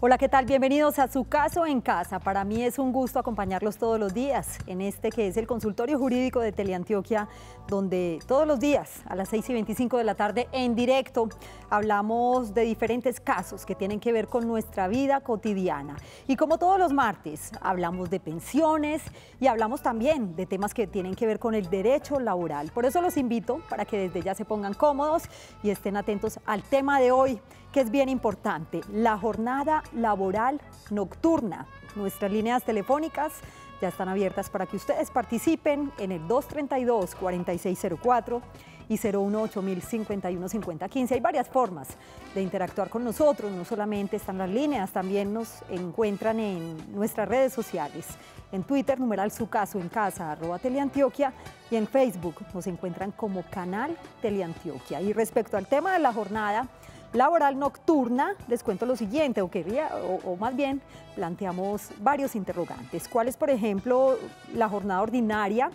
Hola, ¿qué tal? Bienvenidos a Su Caso en Casa. Para mí es un gusto acompañarlos todos los días en este que es el consultorio jurídico de Teleantioquia, donde todos los días a las 6:25 de la tarde en directo hablamos de diferentes casos que tienen que ver con nuestra vida cotidiana. Y como todos los martes, hablamos de pensiones y hablamos también de temas que tienen que ver con el derecho laboral. Por eso los invito para que desde ya se pongan cómodos y estén atentos al tema de hoy, que es bien importante, la jornada laboral nocturna. Nuestras líneas telefónicas ya están abiertas para que ustedes participen en el 232-4604 y 018-051-5015. Hay varias formas de interactuar con nosotros, no solamente están las líneas, también nos encuentran en nuestras redes sociales. En Twitter, numeral Su Caso en Casa, @Teleantioquia, y en Facebook nos encuentran como Canal Teleantioquia. Y respecto al tema de la jornada laboral nocturna, les cuento lo siguiente, o más bien planteamos varios interrogantes. ¿Cuál es, por ejemplo, la jornada ordinaria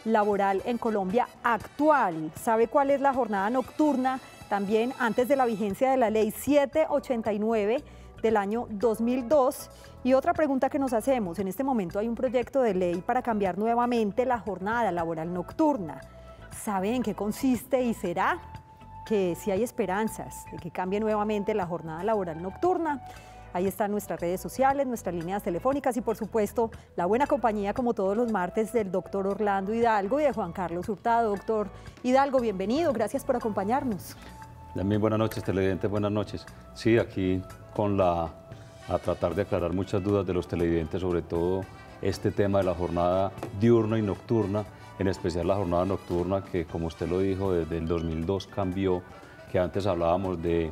laboral en Colombia actual? ¿Sabe cuál es la jornada nocturna también antes de la vigencia de la ley 789 del año 2002? Y otra pregunta que nos hacemos, en este momento hay un proyecto de ley para cambiar nuevamente la jornada laboral nocturna. ¿Sabe en qué consiste y será que si hay esperanzas de que cambie nuevamente la jornada laboral nocturna? Ahí están nuestras redes sociales, nuestras líneas telefónicas y, por supuesto, la buena compañía, como todos los martes, del doctor Orlando Hidalgo y de Juan Carlos Hurtado. Doctor Hidalgo, bienvenido, gracias por acompañarnos. También buenas noches, televidentes, buenas noches. Sí, aquí a tratar de aclarar muchas dudas de los televidentes, sobre todo este tema de la jornada diurna y nocturna, en especial la jornada nocturna que, como usted lo dijo, desde el 2002 cambió, que antes hablábamos de,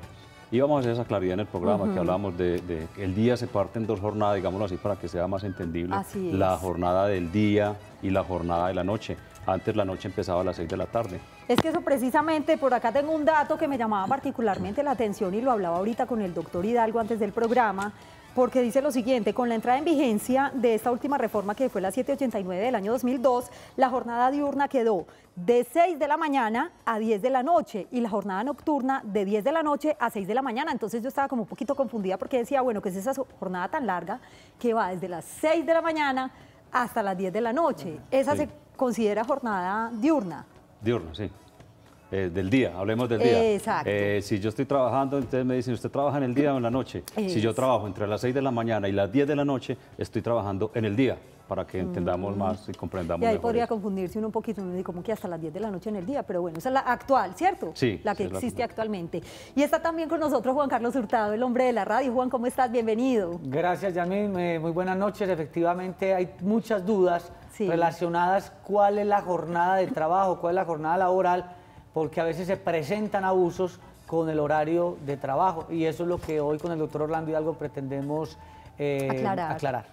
íbamos a hacer esa claridad en el programa, que hablábamos de el día se parte en dos jornadas, digámoslo así, para que sea más entendible, la jornada del día y la jornada de la noche. Antes la noche empezaba a las 6 de la tarde. Es que eso precisamente, por acá tengo un dato que me llamaba particularmente la atención y lo hablaba ahorita con el doctor Hidalgo antes del programa, porque dice lo siguiente: con la entrada en vigencia de esta última reforma, que fue la 789 del año 2002, la jornada diurna quedó de 6 de la mañana a 10 de la noche y la jornada nocturna de 10 de la noche a 6 de la mañana. Entonces yo estaba como un poquito confundida porque decía, bueno, ¿qué es esa jornada tan larga que va desde las 6 de la mañana hasta las 10 de la noche? Esa sí se considera jornada diurna. Diurna, sí. Del día, hablemos del día. Exacto. Si yo estoy trabajando, entonces me dicen, ¿usted trabaja en el día o en la noche? Si yo trabajo entre las 6 de la mañana y las 10 de la noche, estoy trabajando en el día, para que entendamos más y comprendamos mejor. Y ahí podría confundirse uno un poquito, uno dice como que hasta las 10 de la noche en el día, pero bueno, esa es la actual, ¿cierto? Sí. La que existe actualmente. Y está también con nosotros Juan Carlos Hurtado, el hombre de la radio. Juan, ¿cómo estás? Bienvenido. Gracias, Yasmín. Muy buenas noches. Efectivamente, hay muchas dudas relacionadas cuál es la jornada de trabajo, cuál es la jornada laboral, porque a veces se presentan abusos con el horario de trabajo, y eso es lo que hoy con el doctor Orlando Hidalgo pretendemos aclarar.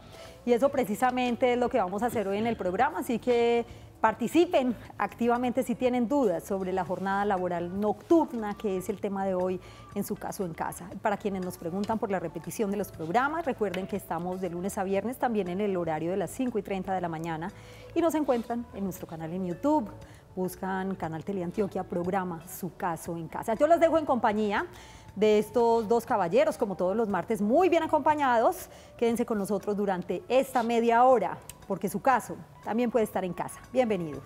Y eso precisamente es lo que vamos a hacer hoy en el programa, así que participen activamente si tienen dudas sobre la jornada laboral nocturna, que es el tema de hoy en Su Caso en Casa. Para quienes nos preguntan por la repetición de los programas, recuerden que estamos de lunes a viernes también en el horario de las 5:30 de la mañana y nos encuentran en nuestro canal en YouTube. Buscan Canal Teleantioquia, programa Su Caso en Casa. Yo los dejo en compañía de estos dos caballeros, como todos los martes, muy bien acompañados. Quédense con nosotros durante esta media hora, porque su caso también puede estar en casa. Bienvenidos.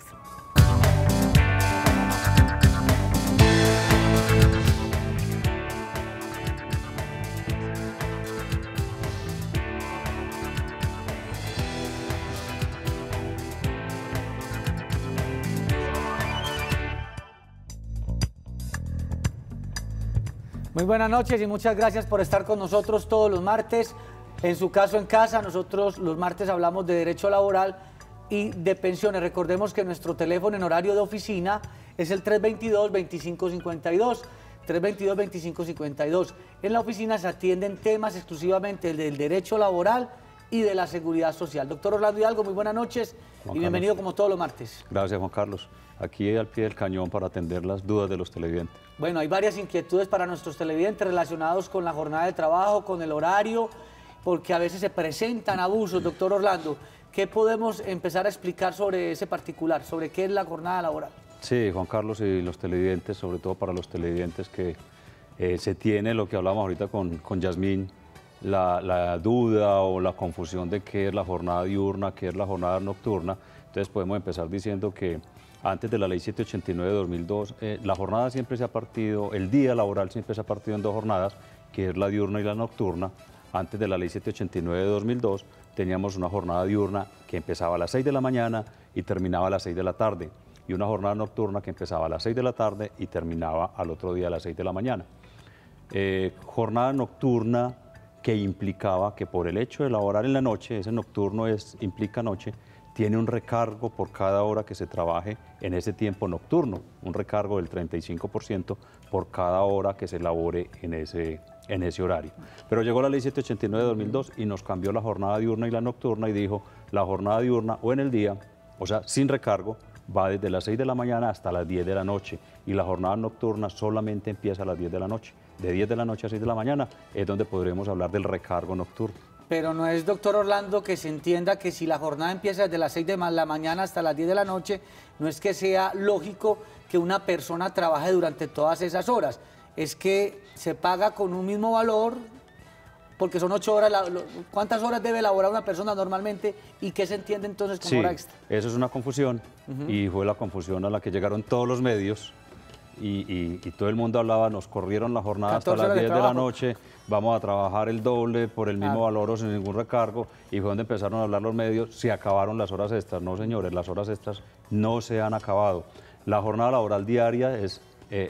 Muy buenas noches y muchas gracias por estar con nosotros todos los martes. En Su Caso en Casa, nosotros los martes hablamos de derecho laboral y de pensiones. Recordemos que nuestro teléfono en horario de oficina es el 322-2552. 322-2552. En la oficina se atienden temas exclusivamente del derecho laboral y de la seguridad social. Doctor Orlando Hidalgo, muy buenas noches y bienvenido como todos los martes. Gracias, Juan Carlos. Aquí al pie del cañón para atender las dudas de los televidentes. Bueno, hay varias inquietudes para nuestros televidentes relacionados con la jornada de trabajo, con el horario, porque a veces se presentan abusos. Doctor Orlando, ¿qué podemos empezar a explicar sobre ese particular, sobre qué es la jornada laboral? Sí, Juan Carlos, y los televidentes, sobre todo para los televidentes que se tiene lo que hablamos ahorita con Yasmín, la duda o la confusión de qué es la jornada diurna, qué es la jornada nocturna. Entonces podemos empezar diciendo que antes de la ley 789 de 2002, la jornada siempre se ha partido, el día laboral siempre se ha partido en dos jornadas, que es la diurna y la nocturna. Antes de la ley 789 de 2002 teníamos una jornada diurna que empezaba a las 6 de la mañana y terminaba a las 6 de la tarde, y una jornada nocturna que empezaba a las 6 de la tarde y terminaba al otro día a las 6 de la mañana. Jornada nocturna que implicaba que por el hecho de laborar en la noche, ese nocturno implica noche, tiene un recargo por cada hora que se trabaje en ese tiempo nocturno, un recargo del 35% por cada hora que se labore en ese horario. Pero llegó la ley 789 de 2002 y nos cambió la jornada diurna y la nocturna y dijo, la jornada diurna o en el día, o sea, sin recargo, va desde las 6 de la mañana hasta las 10 de la noche, y la jornada nocturna solamente empieza a las 10 de la noche. De 10 de la noche a 6 de la mañana es donde podremos hablar del recargo nocturno. Pero no es, doctor Orlando, que se entienda que si la jornada empieza desde las 6 de la mañana hasta las 10 de la noche, no es que sea lógico que una persona trabaje durante todas esas horas. Es que se paga con un mismo valor, porque son 8 horas. ¿Cuántas horas debe elaborar una persona normalmente y qué se entiende entonces como hora extra? Eso es una confusión, y fue la confusión a la que llegaron todos los medios. Y todo el mundo hablaba, nos corrieron la jornada hasta las 10 de la noche, vamos a trabajar el doble por el mismo valor o sin ningún recargo, y fue donde empezaron a hablar los medios, se acabaron las horas extras. No, señores, las horas extras no se han acabado. La jornada laboral diaria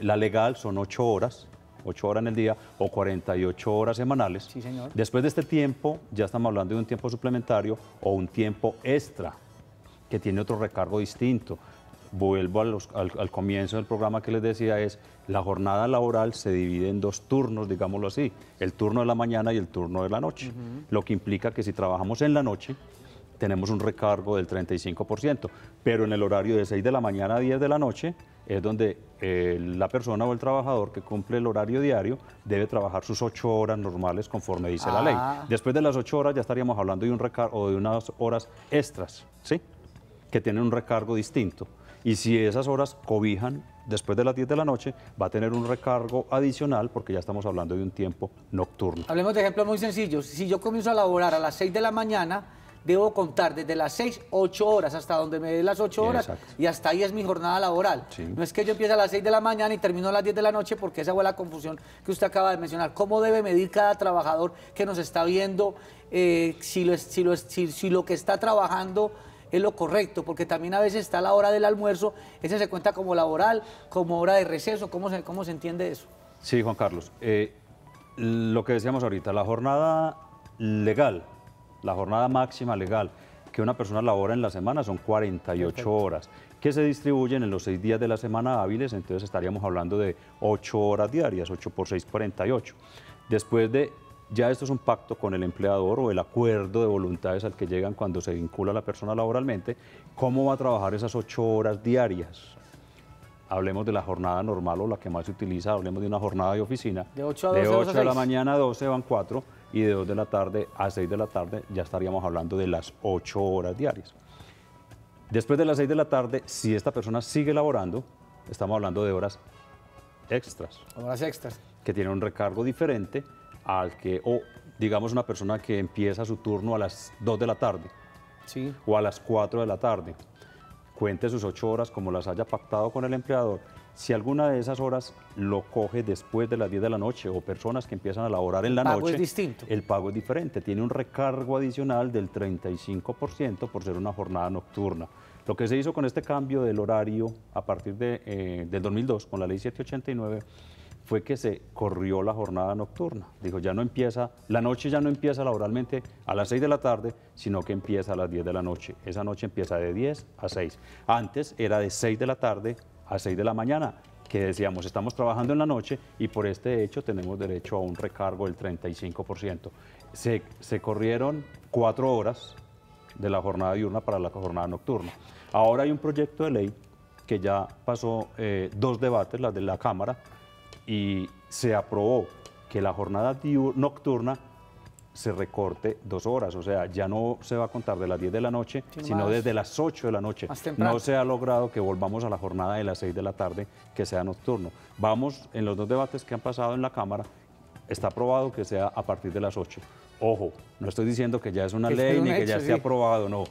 la legal son 8 horas en el día o 48 horas semanales. Sí, señor. Después de este tiempo ya estamos hablando de un tiempo suplementario o un tiempo extra, que tiene otro recargo distinto. Vuelvo al comienzo del programa que les decía, la jornada laboral se divide en dos turnos, digámoslo así, el turno de la mañana y el turno de la noche, lo que implica que si trabajamos en la noche tenemos un recargo del 35%, pero en el horario de 6 de la mañana a 10 de la noche es donde la persona o el trabajador que cumple el horario diario debe trabajar sus 8 horas normales conforme dice la ley. Después de las 8 horas ya estaríamos hablando de un recargo o de unas horas extras, ¿sí?, que tienen un recargo distinto. Y si esas horas cobijan después de las 10 de la noche, va a tener un recargo adicional porque ya estamos hablando de un tiempo nocturno. Hablemos de ejemplos muy sencillos. Si yo comienzo a laborar a las 6 de la mañana, debo contar desde las 6, 8 horas, hasta donde me dé las 8 horas, y hasta ahí es mi jornada laboral. Sí. No es que yo empiece a las 6 de la mañana y termino a las 10 de la noche, porque esa fue la confusión que usted acaba de mencionar. ¿Cómo debe medir cada trabajador que nos está viendo si lo que está trabajando es lo correcto? Porque también a veces está la hora del almuerzo, ese se cuenta como laboral, como hora de receso. ¿Cómo se entiende eso? Sí, Juan Carlos, lo que decíamos ahorita, la jornada legal, la jornada máxima legal que una persona labora en la semana son 48 horas, que se distribuyen en los 6 días de la semana hábiles, entonces estaríamos hablando de 8 horas diarias, 8 por 6, 48. Después de ya esto es un pacto con el empleador o el acuerdo de voluntades al que llegan cuando se vincula a la persona laboralmente, ¿cómo va a trabajar esas 8 horas diarias? Hablemos de la jornada normal o la que más se utiliza, hablemos de una jornada de oficina. De 8 a 12, de 8 de la mañana a 12 van 4 y de 2 de la tarde a 6 de la tarde ya estaríamos hablando de las 8 horas diarias. Después de las 6 de la tarde, si esta persona sigue laborando, estamos hablando de horas extras. Horas extras. Que tienen un recargo diferente al que, o digamos una persona que empieza su turno a las 2 de la tarde, sí, o a las 4 de la tarde, cuente sus 8 horas como las haya pactado con el empleador. Si alguna de esas horas lo coge después de las 10 de la noche o personas que empiezan a laborar en la noche, el pago es distinto. El pago es diferente, tiene un recargo adicional del 35% por ser una jornada nocturna. Lo que se hizo con este cambio del horario a partir del 2002 con la ley 789 fue que se corrió la jornada nocturna. Dijo, ya no empieza, la noche ya no empieza laboralmente a las 6 de la tarde, sino que empieza a las 10 de la noche. Esa noche empieza de 10 a 6. Antes era de 6 de la tarde a 6 de la mañana, que decíamos, estamos trabajando en la noche y por este hecho tenemos derecho a un recargo del 35%. Se corrieron 4 horas de la jornada diurna para la jornada nocturna. Ahora hay un proyecto de ley que ya pasó 2 debates, las de la Cámara, y se aprobó que la jornada nocturna se recorte 2 horas, o sea, ya no se va a contar de las 10 de la noche, sino desde las 8 de la noche. No se ha logrado que volvamos a la jornada de las 6 de la tarde, que sea nocturno. Vamos, en los 2 debates que han pasado en la Cámara, está aprobado que sea a partir de las 8. Ojo, no estoy diciendo que ya es una Que ley es un ni que hecho, ya esté sí. aprobado, no.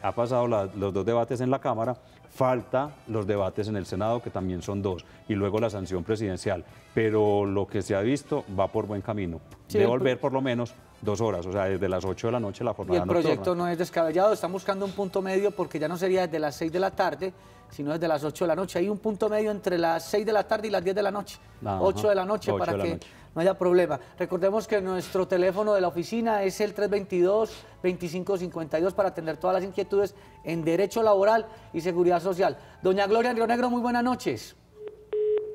Ha pasado los 2 debates en la Cámara, falta los debates en el Senado, que también son 2, y luego la sanción presidencial. Pero lo que se ha visto va por buen camino. Sí, Devolver por lo menos 2 horas, o sea, desde las 8 de la noche la Y jornada el proyecto nocturna. no es descabellado, están buscando un punto medio porque ya no sería desde las 6 de la tarde, sino desde las 8 de la noche. Hay un punto medio entre las 6 de la tarde y las 10 de la noche, Ajá, 8 de la noche, 8 para de la que noche. no haya problema. Recordemos que nuestro teléfono de la oficina es el 322-2552 para atender todas las inquietudes en Derecho Laboral y Seguridad Social. Doña Gloria en Río Negro, muy buenas noches.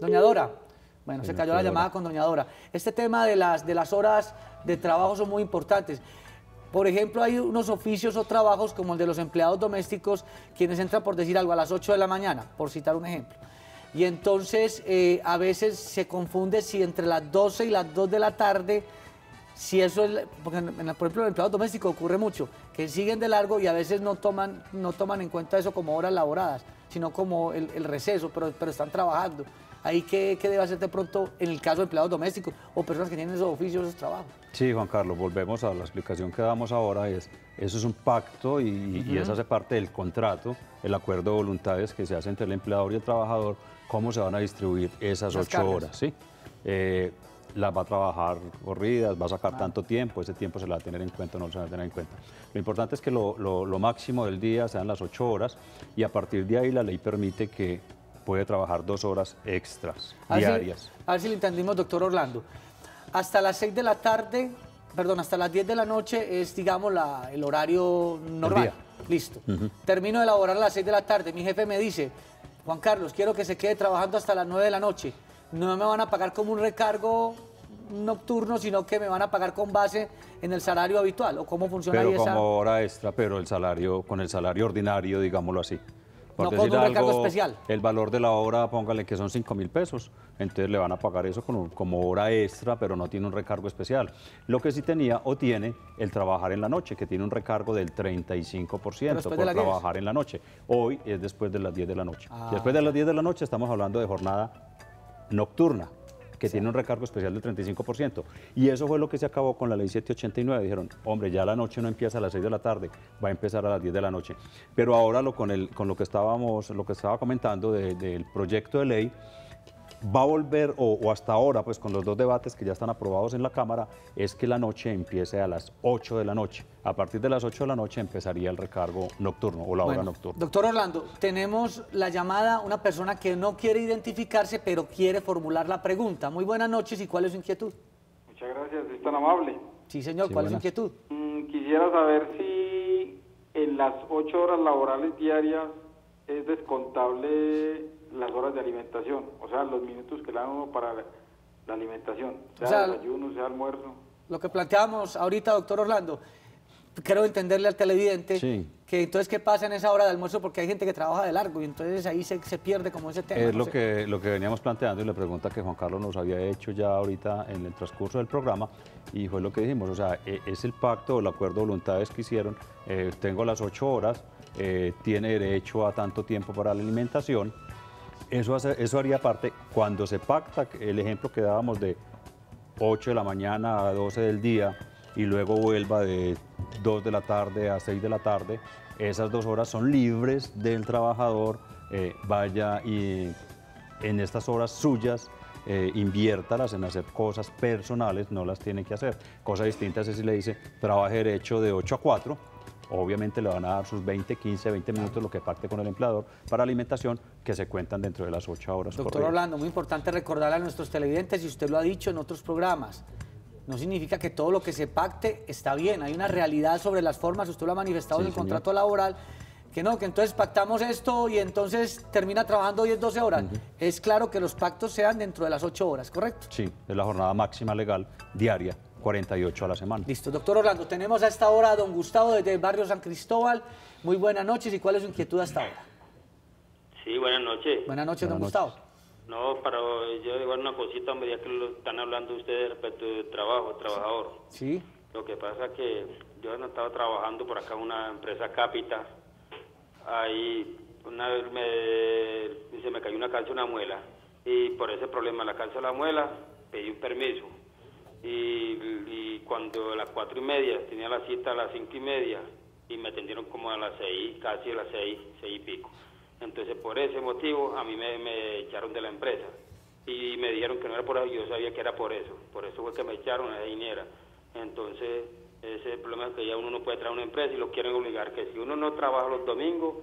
Doña Dora. Bueno, se cayó la llamada con doña Dora. Este tema de las horas de trabajo son muy importantes. Por ejemplo, hay unos oficios o trabajos como el de los empleados domésticos, quienes entran, por decir algo, a las 8 de la mañana, por citar un ejemplo. Y entonces a veces se confunde si entre las 12 y las 2 de la tarde, si eso es, porque por ejemplo en el empleado doméstico ocurre mucho, que siguen de largo y a veces no toman en cuenta eso como horas laboradas, sino como el receso, pero están trabajando. Ahí, ¿qué debe hacer de pronto en el caso de empleados domésticos o personas que tienen esos oficios, esos trabajos? Sí, Juan Carlos, volvemos a la explicación que damos ahora, eso es un pacto y eso hace parte del contrato, el acuerdo de voluntades que se hace entre el empleador y el trabajador, cómo se van a distribuir esas Las 8 cargas. horas, ¿sí? Las va a trabajar corridas, va a sacar tanto tiempo, ese tiempo se la va a tener en cuenta o no se va a tener en cuenta. Lo importante es que lo máximo del día sean las 8 horas y a partir de ahí la ley permite que puede trabajar 2 horas extras diarias. A ver si le entendimos, doctor Orlando. Hasta las 6 de la tarde, perdón, hasta las 10 de la noche es, digamos, el horario normal. día. Listo. Termino de elaborar a las 6 de la tarde. Mi jefe me dice, Juan Carlos, quiero que se quede trabajando hasta las 9 de la noche. No me van a pagar como un recargo nocturno, sino que me van a pagar con base en el salario habitual. ¿O cómo funciona Pero ahí esa? como hora extra, pero con el salario ordinario, digámoslo así. Por No con decir un recargo algo, especial. El valor de la hora, póngale que son 5.000 pesos, entonces le van a pagar eso como hora extra, pero no tiene un recargo especial. Lo que sí tenía o tiene el trabajar en la noche, que tiene un recargo del 35% después de por las 10. trabajar en la noche. Hoy es después de las 10 de la noche. Ah, Después de las 10 de la noche estamos hablando de jornada nocturna, que tiene un recargo especial del 35%. Y eso fue lo que se acabó con la ley 789. Dijeron, hombre, ya la noche no empieza a las 6 de la tarde, va a empezar a las 10 de la noche. Pero ahora con lo que estaba comentando del proyecto de ley, va a volver, o hasta ahora, pues con los 2 debates que ya están aprobados en la Cámara, es que la noche empiece a las 8 de la noche. A partir de las 8 de la noche empezaría el recargo nocturno o la hora nocturna. Doctor Orlando, tenemos la llamada, una persona que no quiere identificarse, pero quiere formular la pregunta. Muy buenas noches, ¿y cuál es su inquietud? Muchas gracias, es tan amable. Sí, señor, Sí, ¿cuál es su buenas. inquietud? Quisiera saber si en las 8 horas laborales diarias es descontable las horas de alimentación, o sea, los minutos que le dan uno para la alimentación, sea, O sea, desayuno, sea almuerzo. Lo que planteábamos ahorita, doctor Orlando, quiero entenderle al televidente Sí. que entonces qué pasa en esa hora de almuerzo, porque hay gente que trabaja de largo y entonces ahí se pierde como ese tema. Es no lo sé. que veníamos planteando y la pregunta que Juan Carlos nos había hecho ya ahorita en el transcurso del programa y fue lo que dijimos, o sea, es el pacto, el acuerdo de voluntades que hicieron, tengo las 8 horas, tiene derecho a tanto tiempo para la alimentación, eso haría parte, cuando se pacta, el ejemplo que dábamos de 8 de la mañana a 12 del día y luego vuelva de 2 de la tarde a 6 de la tarde, esas 2 horas son libres del trabajador, vaya y en estas horas suyas inviértalas en hacer cosas personales, no las tiene que hacer. Cosa distinta es si le dice, trabaje derecho de 8 a 4, obviamente le van a dar sus 20, 15, 20 minutos, lo que pacte con el empleador, para alimentación, que se cuentan dentro de las 8 horas. Doctor corridas. Orlando, muy importante recordarle a nuestros televidentes, y usted lo ha dicho en otros programas, no significa que todo lo que se pacte está bien, hay una realidad sobre las formas, usted lo ha manifestado Sí, en el señor. contrato laboral, que no, que entonces pactamos esto y entonces termina trabajando 10, 12 horas. Es claro que los pactos sean dentro de las 8 horas, ¿correcto? Sí, es la jornada máxima legal diaria, 48 a la semana. Listo, doctor Orlando, tenemos a esta hora a don Gustavo desde el barrio San Cristóbal. Muy buenas noches, ¿y cuál es su inquietud hasta ahora? Sí, buenas noches. Buenas noches, don Buenas Gustavo. No, para yo igual una cosita, hombre, ya que lo están hablando ustedes respecto de trabajo, trabajador. Sí, Lo que pasa que yo no estaba trabajando por acá en una empresa Cápita. Ahí una vez se me cayó una calza, una muela. Y por ese problema, la calza de la muela, pedí un permiso. y cuando a las 4:30 tenía la cita a las 5:30 y me atendieron como a las 6, casi a las 6 y pico. Entonces por ese motivo a mí me echaron de la empresa y me dijeron que no era por eso, yo sabía que era por eso fue que me echaron a esa niñera. Entonces ese es el problema, que ya uno no puede traer una empresa y lo quieren obligar, que si uno no trabaja los domingos,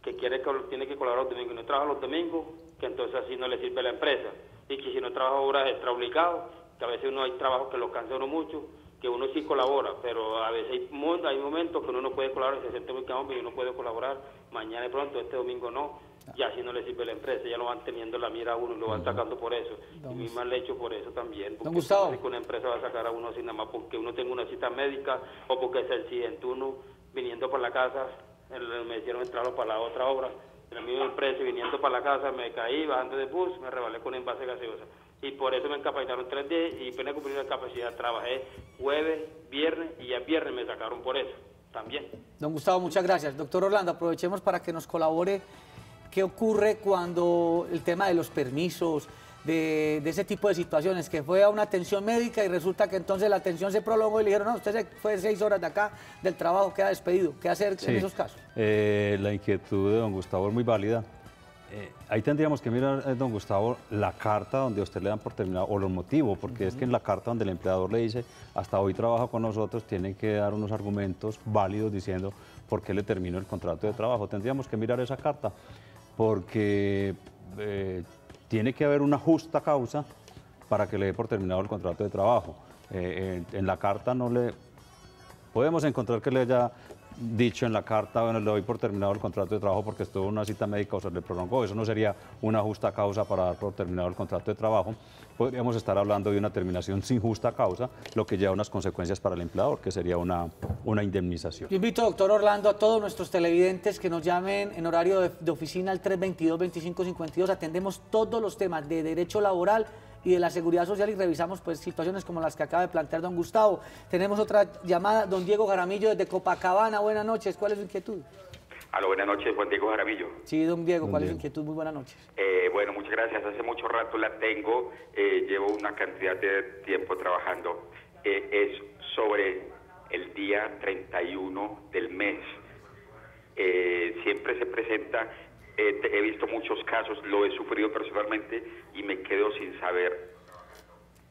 que tiene que colaborar los domingos y no trabaja los domingos, que entonces así no le sirve a la empresa, y que si no trabaja horas extra obligado, que a veces uno hay trabajo que lo cansa uno mucho, que uno sí colabora, pero a veces hay momentos que uno no puede colaborar, se siente muy cansado y uno puede colaborar, mañana de pronto, este domingo no, ya así no le sirve a la empresa, ya lo van teniendo la mira a uno, lo van sacando por eso, y muy mal hecho por eso también, porque Gustavo, una empresa va a sacar a uno así nada más porque uno tenga una cita médica o porque se accidente uno viniendo por la casa, me hicieron entrarlo para la otra obra, en la misma empresa, y viniendo para la casa me caí, bajando de bus, me rebalé con un envase gaseosa. Y por eso me incapacitaron 3 días y apenas cumplí la capacidad, trabajé jueves, viernes y ya viernes me sacaron por eso también. Don Gustavo, muchas gracias. Doctor Orlando, aprovechemos para que nos colabore qué ocurre cuando el tema de los permisos, de ese tipo de situaciones, que fue a una atención médica y resulta que entonces la atención se prolongó y le dijeron, no, usted se fue 6 horas de acá del trabajo, queda despedido. ¿Qué hacer en esos casos? La inquietud de don Gustavo es muy válida. Ahí tendríamos que mirar, don Gustavo, la carta donde a usted le dan por terminado, o los motivos, porque es que en la carta donde el empleador le dice, hasta hoy trabaja con nosotros, tiene que dar unos argumentos válidos diciendo por qué le terminó el contrato de trabajo. Tendríamos que mirar esa carta, porque tiene que haber una justa causa para que le dé por terminado el contrato de trabajo. En la carta no le... Podemos encontrar que le haya dicho en la carta, bueno, le doy por terminado el contrato de trabajo porque estuvo en una cita médica o se le prolongó. Eso no sería una justa causa para dar por terminado el contrato de trabajo. Podríamos estar hablando de una terminación sin justa causa, lo que lleva unas consecuencias para el empleador, que sería una indemnización. Yo invito, doctor Orlando, a todos nuestros televidentes que nos llamen en horario de oficina al 322-2552. Atendemos todos los temas de derecho laboral y de la seguridad social y revisamos pues situaciones como las que acaba de plantear don Gustavo. Tenemos otra llamada, don Diego Jaramillo desde Copacabana. Buenas noches, ¿cuál es su inquietud? Aló, buenas noches, Juan Diego Jaramillo. Sí, don Diego, ¿cuál es su inquietud? Muy buenas noches. Bueno, muchas gracias. Hace mucho rato la tengo, llevo una cantidad de tiempo trabajando. Es sobre el día 31 del mes. Siempre se presenta, he visto muchos casos, lo he sufrido personalmente y me quedo sin saber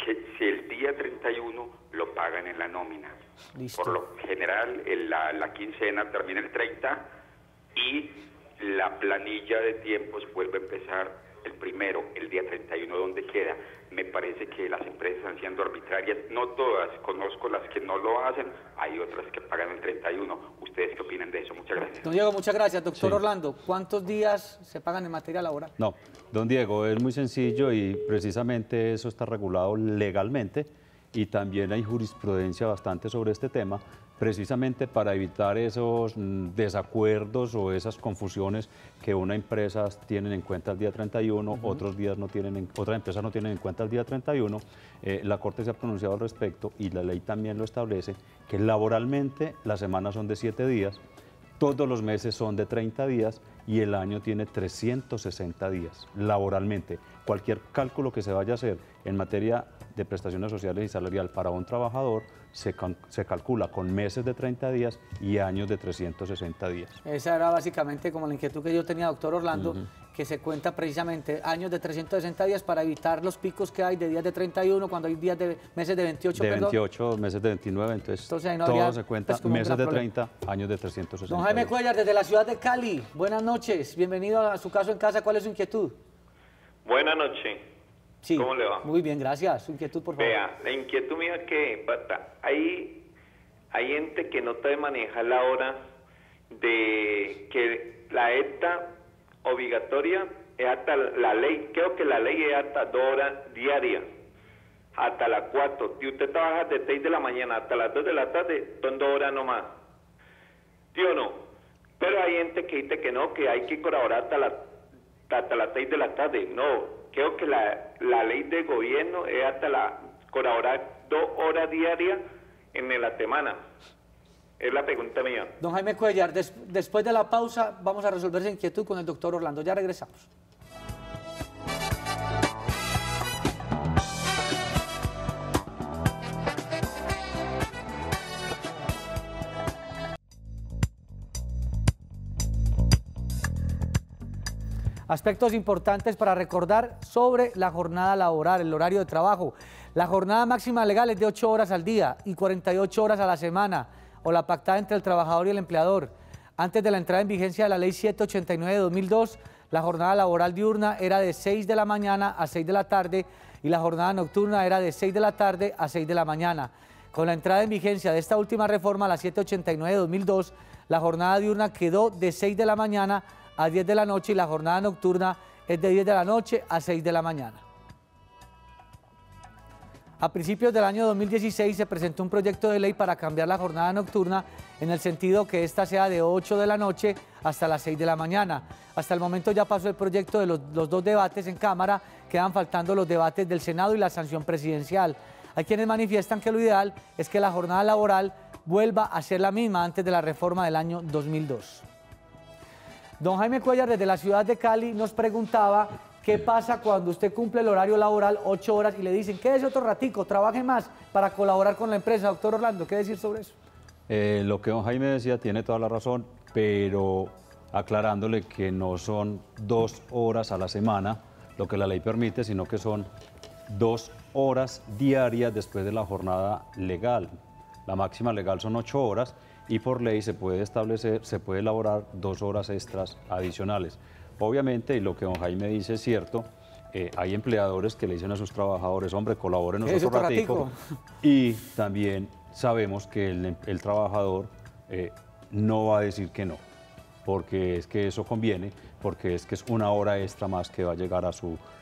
que si el día 31 lo pagan en la nómina. Listo. Por lo general, la quincena termina el 30 y la planilla de tiempos vuelve a empezar el primero, el día 31, donde queda. Me parece que las empresas están siendo arbitrarias, no todas, conozco las que no lo hacen, hay otras que pagan el 31. ¿Ustedes qué opinan de eso? Muchas gracias. Don Diego, muchas gracias. Doctor Sí. Orlando, ¿cuántos días se pagan en materia laboral? No, don Diego, es muy sencillo y precisamente eso está regulado legalmente y también hay jurisprudencia bastante sobre este tema, precisamente para evitar esos desacuerdos o esas confusiones que una empresa tienen en cuenta el día 31, otras empresas no tienen en cuenta el día 31. La Corte se ha pronunciado al respecto y la ley también lo establece, que laboralmente las semanas son de 7 días, todos los meses son de 30 días y el año tiene 360 días laboralmente. Cualquier cálculo que se vaya a hacer en materia de prestaciones sociales y salarial para un trabajador se calcula con meses de 30 días y años de 360 días. Esa era básicamente como la inquietud que yo tenía, doctor Orlando, que se cuenta precisamente años de 360 días para evitar los picos que hay de días de 31, cuando hay meses de 28, de perdón. 28, meses de 29, entonces ahí no habría, todo se cuenta, pues, como un meses de gran 30, años de 360 Don Jaime días. Cuellar, desde la ciudad de Cali, buenas noches, bienvenido a su caso en casa, ¿cuál es su inquietud? Buenas noches. Sí, ¿Cómo le va? Muy bien, gracias. Su inquietud, por favor. Vea, la inquietud mía es que, Pata, hay gente que no te maneja la hora de que la ETA obligatoria es hasta la ley, creo que la ley es hasta 2 horas diarias, hasta las 4. Si usted trabaja de 6 de la mañana hasta las 2 de la tarde, son 2 horas nomás. ¿Sí o no? Pero hay gente que dice que no, que hay que colaborar hasta las 6 de la tarde. No. Creo que la ley de gobierno es hasta colaborar 2 horas diarias en la semana. Es la pregunta mía. Don Jaime Cuellar, después de la pausa vamos a resolver esa inquietud con el doctor Orlando. Ya regresamos. Aspectos importantes para recordar sobre la jornada laboral, el horario de trabajo. La jornada máxima legal es de 8 horas al día y 48 horas a la semana, o la pactada entre el trabajador y el empleador. Antes de la entrada en vigencia de la Ley 789 de 2002, la jornada laboral diurna era de 6 de la mañana a 6 de la tarde y la jornada nocturna era de 6 de la tarde a 6 de la mañana. Con la entrada en vigencia de esta última reforma, la 789 de 2002, la jornada diurna quedó de 6 de la mañana a 10 de la noche y la jornada nocturna es de 10 de la noche a 6 de la mañana. A principios del año 2016 se presentó un proyecto de ley para cambiar la jornada nocturna en el sentido que ésta sea de 8 de la noche hasta las 6 de la mañana. Hasta el momento ya pasó el proyecto de los 2 debates en Cámara, quedan faltando los debates del Senado y la sanción presidencial. Hay quienes manifiestan que lo ideal es que la jornada laboral vuelva a ser la misma antes de la reforma del año 2002. Don Jaime Cuellar, desde la ciudad de Cali, nos preguntaba qué pasa cuando usted cumple el horario laboral 8 horas y le dicen, quédese otro ratico, trabaje más para colaborar con la empresa. Doctor Orlando, ¿qué decir sobre eso? Lo que don Jaime decía tiene toda la razón, pero aclarándole que no son 2 horas a la semana lo que la ley permite, sino que son 2 horas diarias después de la jornada legal. La máxima legal son 8 horas y por ley se puede establecer, se puede elaborar 2 horas extras adicionales. Obviamente, y lo que don Jaime dice es cierto, hay empleadores que le dicen a sus trabajadores, hombre, colaboren otro ratico. Y también sabemos que el trabajador no va a decir que no, porque es que eso conviene, porque es que es una hora extra más que va a llegar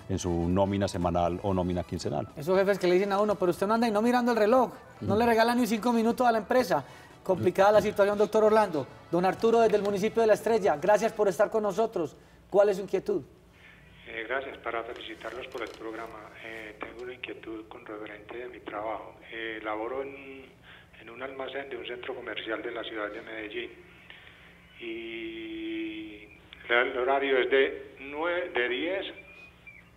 en su nómina semanal o nómina quincenal. Esos jefes que le dicen a uno, pero usted no anda y no mirando el reloj, no le regalan ni 5 minutos a la empresa. Complicada la situación, doctor Orlando. Don Arturo, desde el municipio de La Estrella, gracias por estar con nosotros. ¿Cuál es su inquietud? Gracias, para felicitarlos por el programa. Tengo una inquietud con referente a mi trabajo. Laboro en un almacén de un centro comercial de la ciudad de Medellín. Y el horario es de 10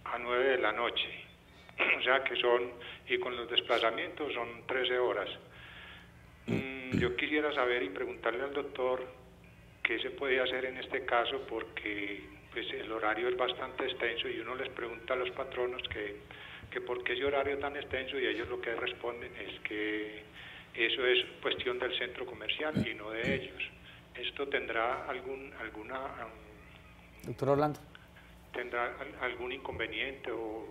a 9 de la noche. O sea que y con los desplazamientos son 13 horas. Yo quisiera saber y preguntarle al doctor qué se puede hacer en este caso, porque pues, el horario es bastante extenso y uno les pregunta a los patronos que por qué ese horario tan extenso y ellos lo que responden es que eso es cuestión del centro comercial y no de ellos. ¿Esto tendrá alguna... Doctor Orlando. ¿Tendrá algún inconveniente o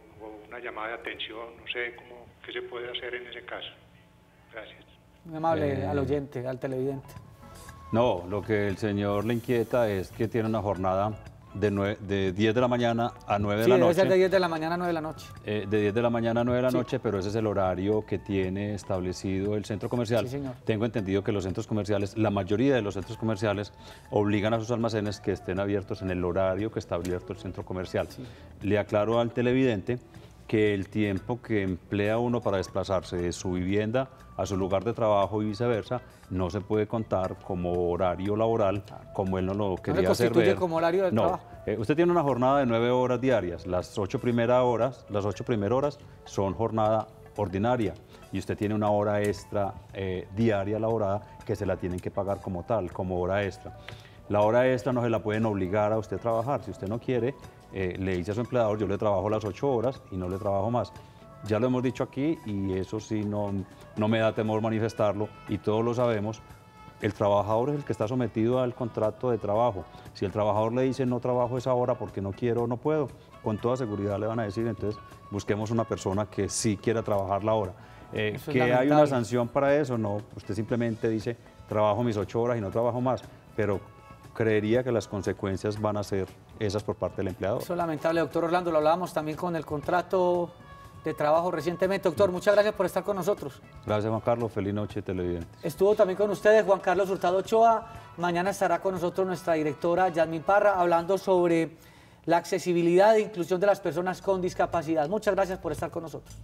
una llamada de atención? No sé qué se puede hacer en ese caso. Gracias. Muy amable al oyente, al televidente. No, lo que el señor le inquieta es que tiene una jornada de 10 de la mañana a 9 de la noche. Sí, debe ser de 10 de la mañana a 9 de la noche. De 10 de la mañana a 9 de la noche, pero ese es el horario que tiene establecido el centro comercial. Sí, señor. Tengo entendido que los centros comerciales, la mayoría de los centros comerciales, obligan a sus almacenes que estén abiertos en el horario que está abierto el centro comercial. Sí. Le aclaro al televidente que el tiempo que emplea uno para desplazarse de su vivienda a su lugar de trabajo y viceversa, no se puede contar como horario laboral, como él no lo quería hacer ver. ¿No se constituye como horario de trabajo? Usted tiene una jornada de 9 horas diarias, las 8 primeras horas son jornada ordinaria y usted tiene una hora extra diaria laborada que se la tienen que pagar como tal, como hora extra. La hora extra no se la pueden obligar a usted a trabajar. Si usted no quiere, le dice a su empleador, yo le trabajo las 8 horas y no le trabajo más. Ya lo hemos dicho aquí y eso sí no me da temor manifestarlo y todos lo sabemos. El trabajador es el que está sometido al contrato de trabajo. Si el trabajador le dice no trabajo esa hora porque no quiero o no puedo, con toda seguridad le van a decir, entonces busquemos una persona que sí quiera trabajar la hora. ¿Que hay una sanción para eso? No, usted simplemente dice trabajo mis 8 horas y no trabajo más, pero creería que las consecuencias van a ser esas por parte del empleador. Eso es lamentable, doctor Orlando, lo hablábamos también con el contrato de trabajo recientemente. Doctor, muchas gracias por estar con nosotros. Gracias, Juan Carlos. Feliz noche, televidentes. Estuvo también con ustedes Juan Carlos Hurtado Ochoa. Mañana estará con nosotros nuestra directora Yasmín Parra hablando sobre la accesibilidad e inclusión de las personas con discapacidad. Muchas gracias por estar con nosotros.